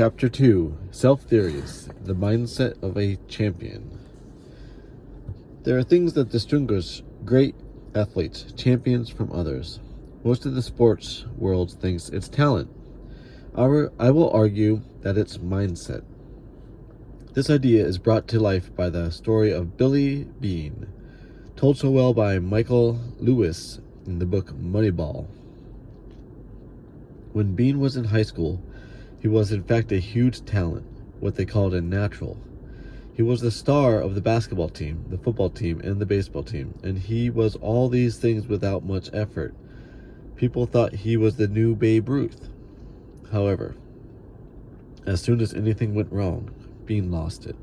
Chapter 2, Self-Theories, the Mindset of a Champion. There are things that distinguish great athletes, champions, from others. Most of the sports world thinks it's talent. I will argue that it's mindset. This idea is brought to life by the story of Billy Beane, told so well by Michael Lewis in the book Moneyball. When Beane was in high school, he was in fact a huge talent, what they called a natural. He was the star of the basketball team, the football team, and the baseball team, and he was all these things without much effort. People thought he was the new Babe Ruth. However, as soon as anything went wrong, Beane lost it.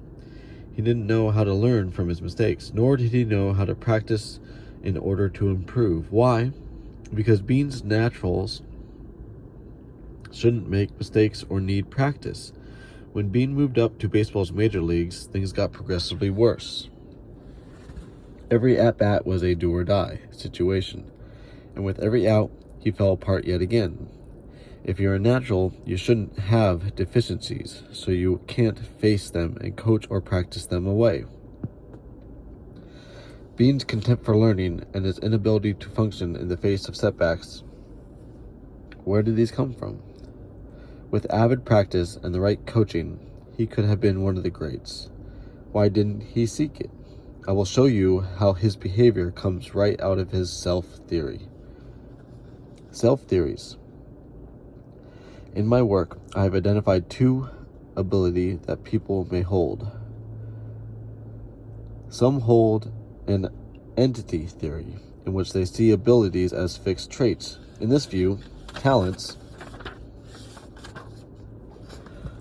He didn't know how to learn from his mistakes, nor did he know how to practice in order to improve. Why? Because Beane's naturals shouldn't make mistakes or need practice. When Beane moved up to baseball's major leagues, things got progressively worse. Every at-bat was a do-or-die situation, and with every out, he fell apart yet again. If you're a natural, you shouldn't have deficiencies, so you can't face them and coach or practice them away. Beane's contempt for learning and his inability to function in the face of setbacks, where did these come from? With avid practice and the right coaching, he could have been one of the greats. Why didn't he seek it? I will show you how his behavior comes right out of his self-theory. Self-theories. In my work, I have identified two abilities that people may hold. Some hold an entity theory, in which they see abilities as fixed traits. In this view, talents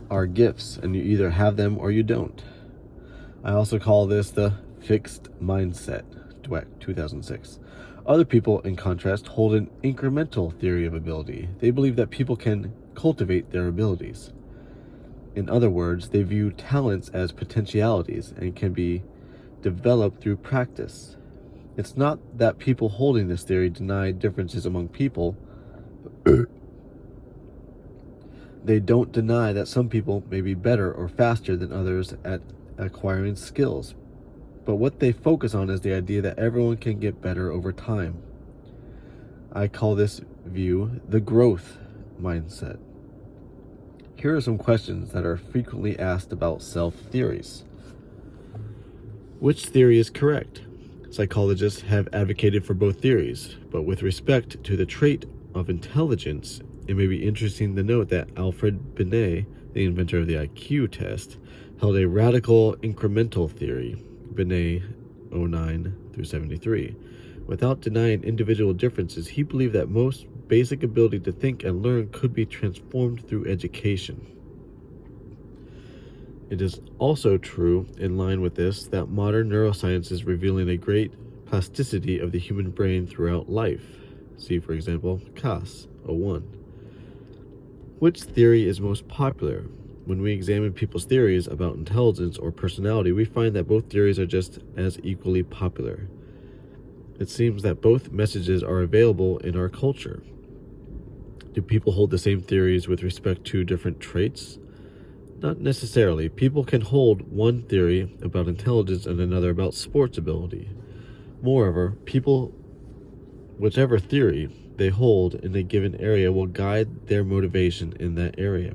are gifts, and you either have them or you don't. I also call this the fixed mindset, Dweck, 2006. Other people, in contrast, hold an incremental theory of ability. They believe that people can cultivate their abilities. In other words, they view talents as potentialities and can be developed through practice. It's not that people holding this theory deny differences among people. They don't deny that some people may be better or faster than others at acquiring skills. But what they focus on is the idea that everyone can get better over time. I call this view the growth mindset. Here are some questions that are frequently asked about self-theories. Which theory is correct? Psychologists have advocated for both theories, but with respect to the trait of intelligence, it may be interesting to note that Alfred Binet, the inventor of the IQ test, held a radical incremental theory, Binet 09-73. Without denying individual differences, he believed that most basic ability to think and learn could be transformed through education. It is also true, in line with this, that modern neuroscience is revealing a great plasticity of the human brain throughout life. See, for example, Cass 01. Which theory is most popular? When we examine people's theories about intelligence or personality, we find that both theories are just as equally popular. It seems that both messages are available in our culture. Do people hold the same theories with respect to different traits? Not necessarily. People can hold one theory about intelligence and another about sports ability. Moreover, whichever theory they hold in a given area will guide their motivation in that area.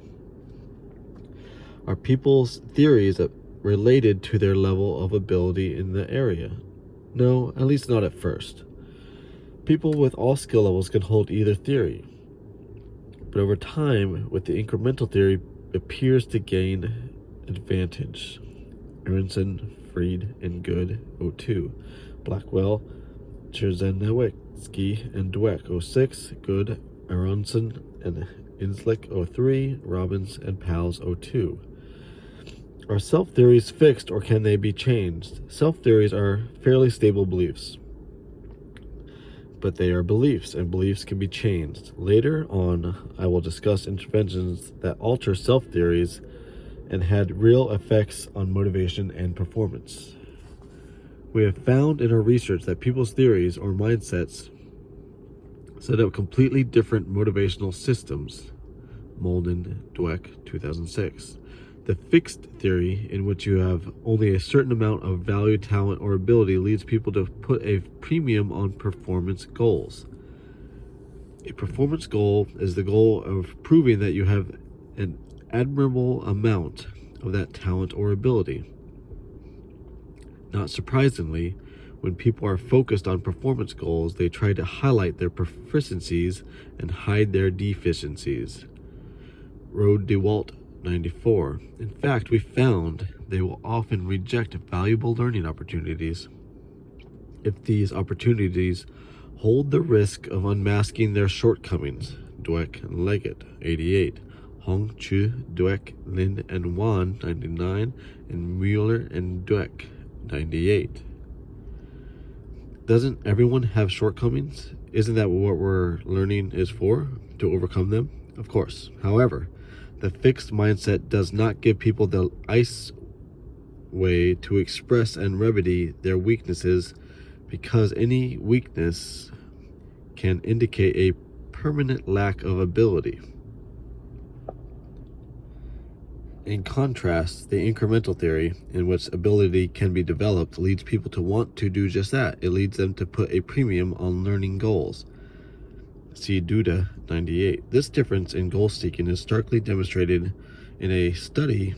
Are people's theories related to their level of ability in the area? No, at least not at first. People with all skill levels can hold either theory, but over time, with the incremental theory, appears to gain advantage. Aronson, Freed, and Good, 02. Blackwell, Cherzenowski, and Dweck, 06. Good, Aronson, and Inslick, 03. Robbins and Pals, 02. Are self-theories fixed or can they be changed? Self-theories are fairly stable beliefs, but they are beliefs, and beliefs can be changed. Later on, I will discuss interventions that alter self-theories and had real effects on motivation and performance. We have found in our research that people's theories or mindsets set up completely different motivational systems Molden, Dweck, 2006. The fixed theory, in which you have only a certain amount of value, talent, or ability, leads people to put a premium on performance goals. A performance goal is the goal of proving that you have an admirable amount of that talent or ability. Not surprisingly, when people are focused on performance goals, they try to highlight their proficiencies and hide their deficiencies. Rode DeWalt, 94. In fact, we found they will often reject valuable learning opportunities if these opportunities hold the risk of unmasking their shortcomings. Dweck and Leggett, 88. Hong, Chu, Dweck, Lin, and Wan, 99. And Mueller and Dweck, 98. Doesn't everyone have shortcomings? Isn't that what we're learning is for? To overcome them? Of course. However, the fixed mindset does not give people the ice way to express and remedy their weaknesses, because any weakness can indicate a permanent lack of ability. In contrast, the incremental theory, in which ability can be developed, leads people to want to do just that. It leads them to put a premium on learning goals. See Duda, 98. This difference in goal seeking is starkly demonstrated in a study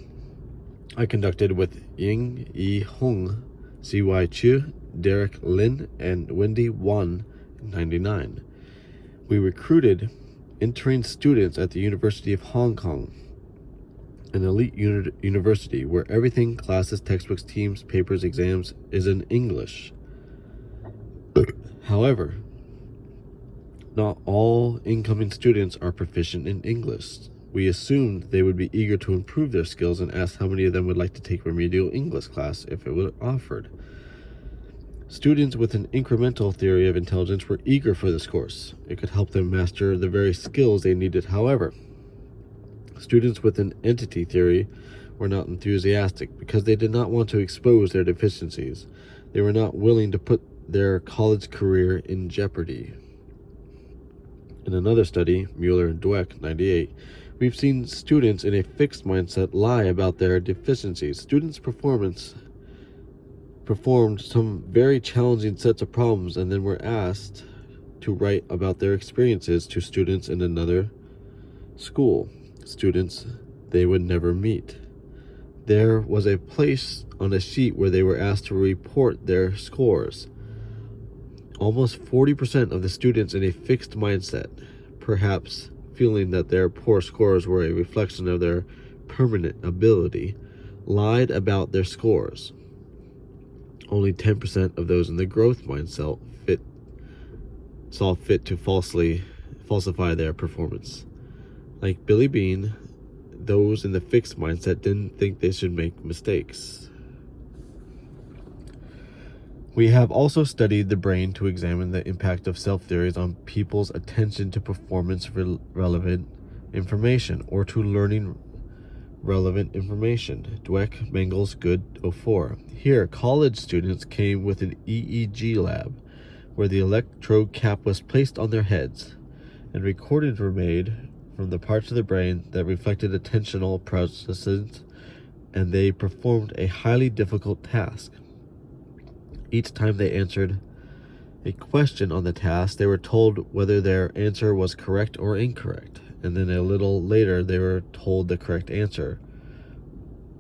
I conducted with Ying Yi Hong, C.Y. Chu, Derek Lin, and Wendy Wan, 99. We recruited entering students at the University of Hong Kong, an elite university where everything, classes, textbooks, teams, papers, exams, is in English. However, not all incoming students are proficient in English. We assumed they would be eager to improve their skills and asked how many of them would like to take remedial English class if it were offered. Students with an incremental theory of intelligence were eager for this course. It could help them master the very skills they needed. However, students with an entity theory were not enthusiastic because they did not want to expose their deficiencies. They were not willing to put their college career in jeopardy. In another study, Mueller and Dweck, 98, we've seen students in a fixed mindset lie about their deficiencies. Students' performed some very challenging sets of problems and then were asked to write about their experiences to students in another school, students they would never meet. There was a place on a sheet where they were asked to report their scores. Almost 40% of the students in a fixed mindset, perhaps feeling that their poor scores were a reflection of their permanent ability, lied about their scores. Only 10% of those in the growth mindset saw fit to falsify their performance. Like Billy Bean, those in the fixed mindset didn't think they should make mistakes. We have also studied the brain to examine the impact of self-theories on people's attention to performance-relevant information or to learning relevant information. Dweck, Mengels, Good, 04. Here, college students came with an EEG lab where the electrode cap was placed on their heads and recordings were made from the parts of the brain that reflected attentional processes, and they performed a highly difficult task. Each time they answered a question on the task, they were told whether their answer was correct or incorrect, and then a little later they were told the correct answer.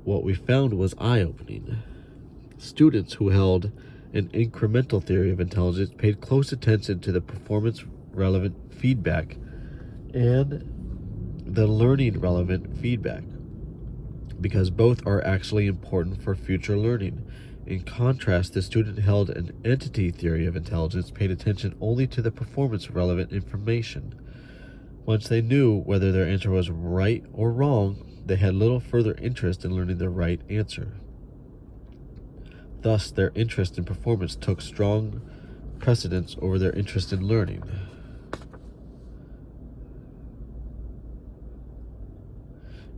What we found was eye-opening. Students who held an incremental theory of intelligence paid close attention to the performance-relevant feedback and the learning-relevant feedback, because both are actually important for future learning. In contrast, the student held an entity theory of intelligence paid attention only to the performance-relevant information. Once they knew whether their answer was right or wrong, they had little further interest in learning the right answer. Thus, their interest in performance took strong precedence over their interest in learning.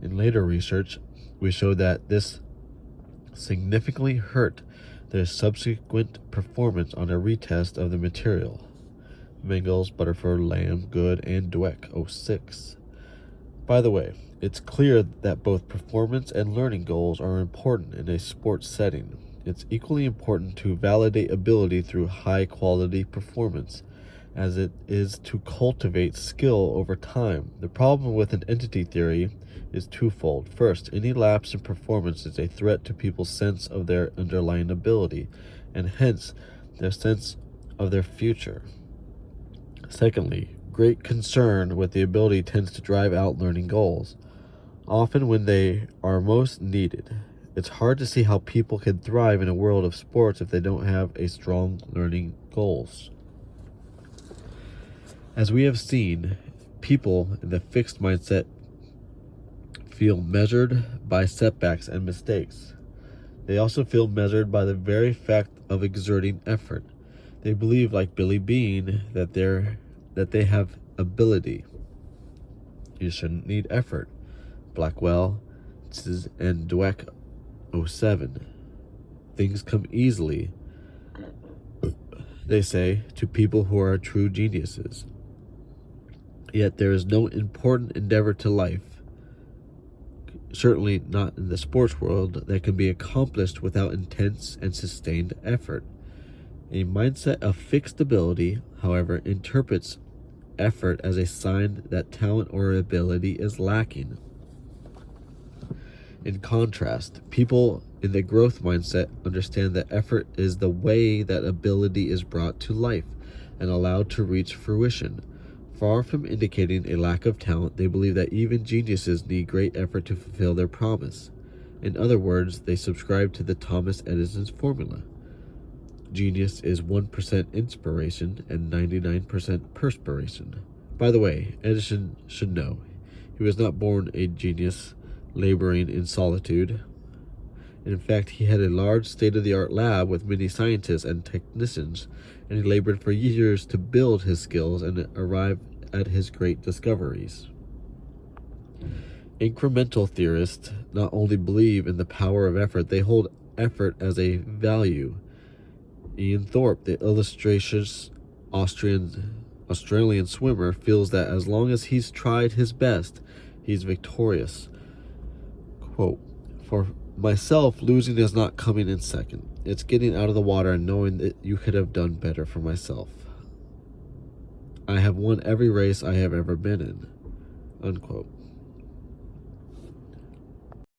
In later research, we showed that this significantly hurt their subsequent performance on a retest of the material. Mengels, Butterford, Lamb, Good, and Dweck, 06. By the way, it's clear that both performance and learning goals are important in a sports setting. It's equally important to validate ability through high-quality performance, as it is to cultivate skill over time. The problem with an entity theory is twofold. First, any lapse in performance is a threat to people's sense of their underlying ability, and hence their sense of their future. Secondly, great concern with the ability tends to drive out learning goals, often when they are most needed. It's hard to see how people can thrive in a world of sports if they don't have a strong learning goals. As we have seen, people in the fixed mindset feel measured by setbacks and mistakes. They also feel measured by the very fact of exerting effort. They believe, like Billy Bean, that they have ability. You shouldn't need effort. Blackwell and Dweck 07. Things come easily, they say, to people who are true geniuses. Yet there is no important endeavor to life, certainly not in the sports world, that can be accomplished without intense and sustained effort. A mindset of fixed ability, however, interprets effort as a sign that talent or ability is lacking. In contrast, people in the growth mindset understand that effort is the way that ability is brought to life and allowed to reach fruition. Far from indicating a lack of talent, they believe that even geniuses need great effort to fulfill their promise. In other words, they subscribe to the Thomas Edison's formula. Genius is 1% inspiration and 99% perspiration. By the way, Edison should know, he was not born a genius laboring in solitude. In fact, he had a large state-of-the-art lab with many scientists and technicians, and he labored for years to build his skills and arrive at his great discoveries. Incremental theorists not only believe in the power of effort, they hold effort as a value. Ian Thorpe, the illustrious Australian swimmer, feels that as long as he's tried his best, he's victorious. Quote, "For myself, losing is not coming in second. It's getting out of the water and knowing that you could have done better for myself. I have won every race I have ever been in." Unquote.